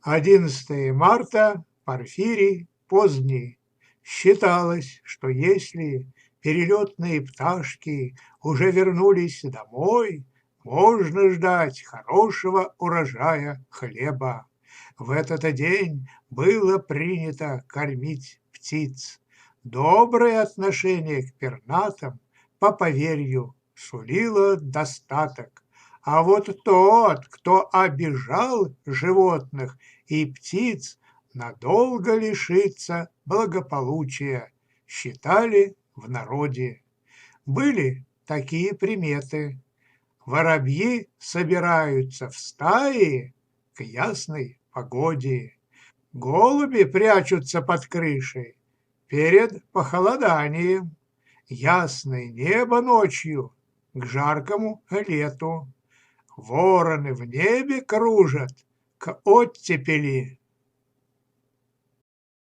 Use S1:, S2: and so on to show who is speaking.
S1: 11 марта, Порфирий, поздний. Считалось, что если перелетные пташки уже вернулись домой, можно ждать хорошего урожая хлеба. В этот день было принято кормить птиц. Доброе отношение к пернатым, по поверью, сулило достаток. А вот тот, кто обижал животных и птиц, надолго лишится благополучия, считали в народе. Были такие приметы. Воробьи собираются в стаи к ясной погоде. Голуби прячутся под крышей перед похолоданием. Ясное небо ночью к жаркому лету. Вороны в небе кружат к оттепели.